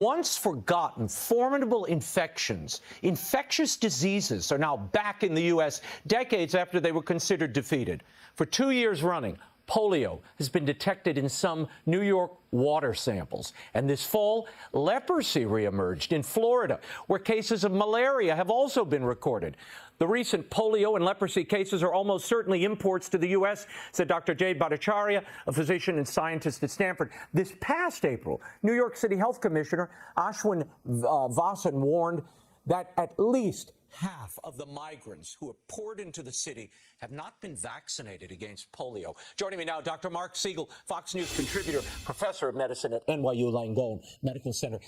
Once forgotten, formidable infections, infectious diseases are now back in the U.S. decades after they were considered defeated. For 2 years running, polio has been detected in some New York water samples. And this fall, leprosy reemerged in Florida, where cases of malaria have also been recorded. The recent polio and leprosy cases are almost certainly imports to the U.S., said Dr. Jade Bhattacharya, a physician and scientist at Stanford. This past April, New York City Health Commissioner Ashwin Vasan warned that at least half of the migrants who have poured into the city have not been vaccinated against polio. Joining me now, Dr. Mark Siegel, Fox News contributor, professor of medicine at NYU Langone Medical Center.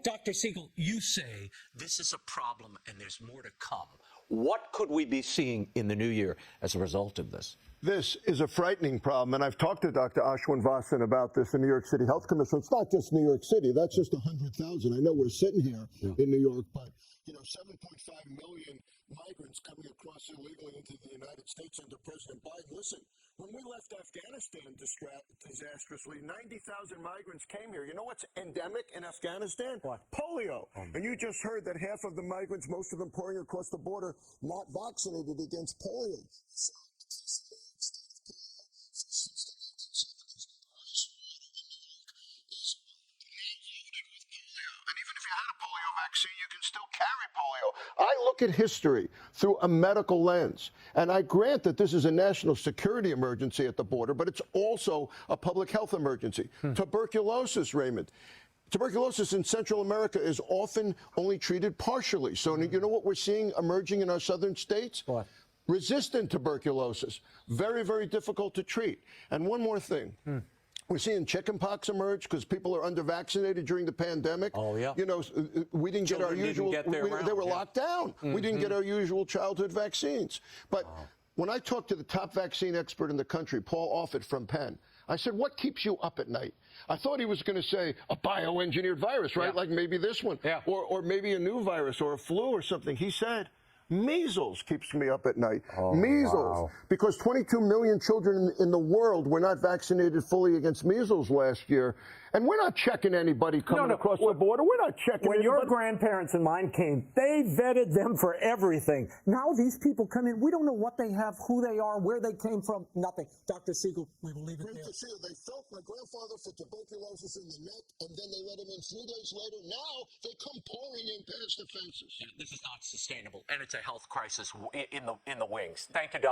Dr. Siegel, you say this is a problem and there's more to come. What could we be seeing in the new year as a result of this? This is a frightening problem, and I've talked to Dr. Ashwin Vasan about this, the New York City Health Commissioner. It's not just New York City. That's just 100,000. I know we're sitting here in New York, but 7.5 million migrants coming across illegally into the United States under President Biden. Listen, when we left Afghanistan disastrously, 90,000 migrants came here. You know what's endemic in Afghanistan? What? Polio. And you just heard that half of the migrants, most of them pouring across the border, not vaccinated against polio. Vaccine, you can still carry polio. I look at history through a medical lens, and I grant that this is a national security emergency at the border, but it's also a public health emergency. Tuberculosis, Raymond. Tuberculosis in Central America is often only treated partially. So you know what we're seeing emerging in our southern states? What? Resistant tuberculosis. Very, very difficult to treat. And one more thing. We're seeing chickenpox emerge because people are under-vaccinated during the pandemic. Oh, yeah. We didn't get our usual. They were locked down. We didn't get our usual childhood vaccines. But when I talked to the top vaccine expert in the country, Paul Offit from Penn, I said, what keeps you up at night? I thought he was going to say a bioengineered virus, right? Like maybe this one. Or maybe a new virus or a flu or something. He said, measles keeps me up at night. Measles. Because 22 million children in the world were not vaccinated fully against measles last year. And we're not checking anybody coming across the border. We're not checking When anybody. your grandparents and mine came, they vetted them for everything. Now these people come in. We don't know what they have, who they are, where they came from, nothing. Dr. Siegel, we will leave it there. They felt my grandfather for tuberculosis in the neck, and then they let him in 3 days later. Now they come pouring in past the fences. This is not sustainable, and it's a health crisis in the wings. Thank you, Dr.